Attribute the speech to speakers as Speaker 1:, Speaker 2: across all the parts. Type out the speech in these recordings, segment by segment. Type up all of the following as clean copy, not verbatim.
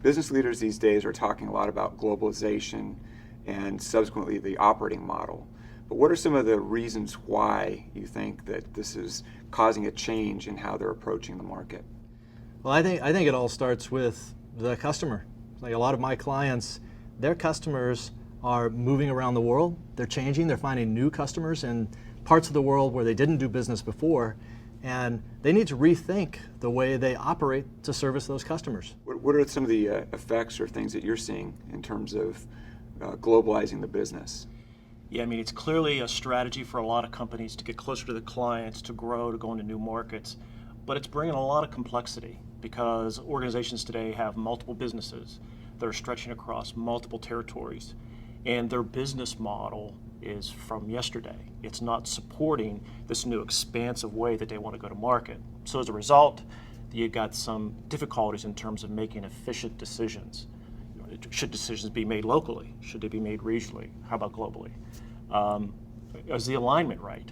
Speaker 1: Business leaders these days are talking a lot about globalization and subsequently the operating model. But what are some of the reasons why you think that this is causing a change in how they're approaching the market?
Speaker 2: Well, I think it all starts with the customer. Like a lot of my clients, their customers are moving around the world. They're changing. They're finding new customers in parts of the world where they didn't do business before, and they need to rethink the way they operate to service those customers.
Speaker 1: What are some of the effects or things that you're seeing in terms of globalizing the business?
Speaker 3: Yeah, I mean, it's clearly a strategy for a lot of companies to get closer to the clients, to grow, to go into new markets. But it's bringing a lot of complexity because organizations today have multiple businesses that are stretching across multiple territories. And their business model is from yesterday. It's not supporting this new expansive way that they want to go to market. So as a result, you've got some difficulties in terms of making efficient decisions. Should decisions be made locally? Should they be made regionally? How about globally? Is the alignment right?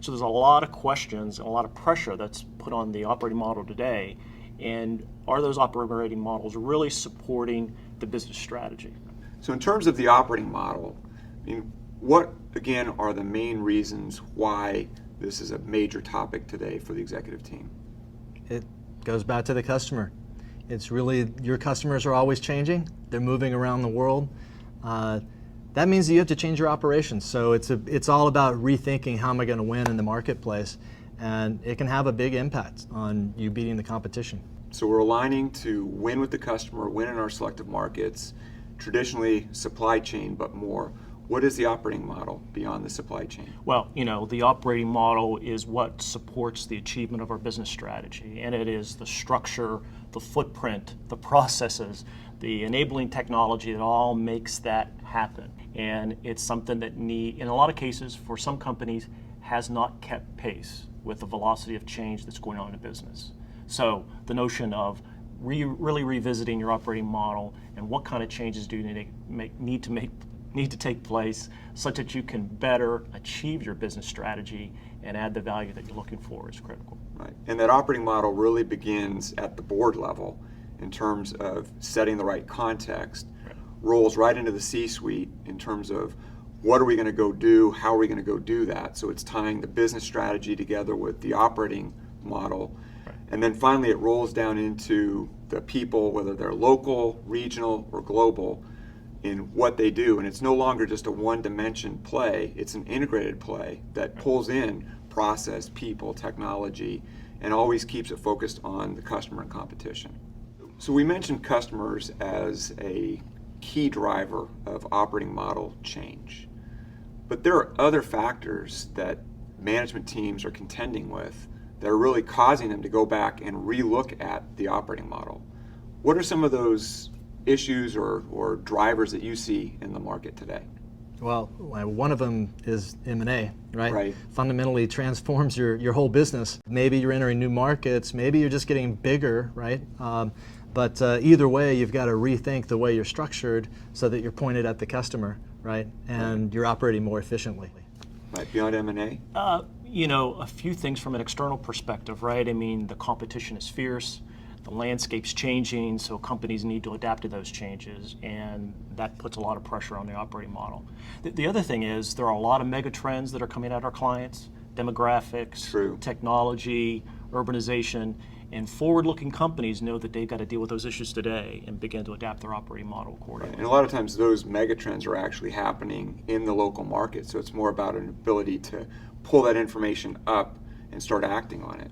Speaker 3: So there's a lot of questions and a lot of pressure that's put on the operating model today. And are those operating models really supporting the business strategy?
Speaker 1: So in terms of the operating model, I mean, what, again, are the main reasons why this is a major topic today for the executive team?
Speaker 2: It goes back to the customer. It's really, your customers are always changing. They're moving around the world. That means that you have to change your operations. So it's all about rethinking how am I going to win in the marketplace, and it can have a big impact on you beating the competition.
Speaker 1: So we're aligning to win with the customer, win in our selective markets, traditionally supply chain, but more. What is the operating model beyond the supply chain?
Speaker 3: Well, the operating model is what supports the achievement of our business strategy, and it is the structure, the footprint, the processes, the enabling technology that all makes that happen. And it's something that in a lot of cases, for some companies, has not kept pace with the velocity of change that's going on in business. So the notion of really revisiting your operating model and what kind of changes do you need to take place such that you can better achieve your business strategy and add the value that you're looking for is critical.
Speaker 1: Right. And that operating model really begins at the board level in terms of setting the right context, right. Rolls right into the C-suite in terms of what are we going to go do, how are we going to go do that. So it's tying the business strategy together with the operating model. Right. And then finally it rolls down into the people, whether they're local, regional, or global, in what they do. And it's no longer just a one-dimension play, it's an integrated play that pulls in process, people, technology, and always keeps it focused on the customer and competition. So we mentioned customers as a key driver of operating model change. But there are other factors that management teams are contending with that are really causing them to go back and relook at the operating model. What are some of those issues or drivers that you see in the market today?
Speaker 2: Well, one of them is M&A, right?
Speaker 1: Right.
Speaker 2: Fundamentally transforms your whole business. Maybe you're entering new markets, maybe you're just getting bigger, right? But either way, you've got to rethink the way you're structured so that you're pointed at the customer, right? And you're operating more efficiently.
Speaker 1: Right, beyond M&A?
Speaker 3: A few things from an external perspective, right? I mean, the competition is fierce. The landscape's changing, so companies need to adapt to those changes, and that puts a lot of pressure on the operating model. The other thing is there are a lot of megatrends that are coming at our clients: demographics,
Speaker 1: True.
Speaker 3: Technology, urbanization, and forward-looking companies know that they've got to deal with those issues today and begin to adapt their operating model accordingly.
Speaker 1: And a lot of times those megatrends are actually happening in the local market, so it's more about an ability to pull that information up and start acting on it.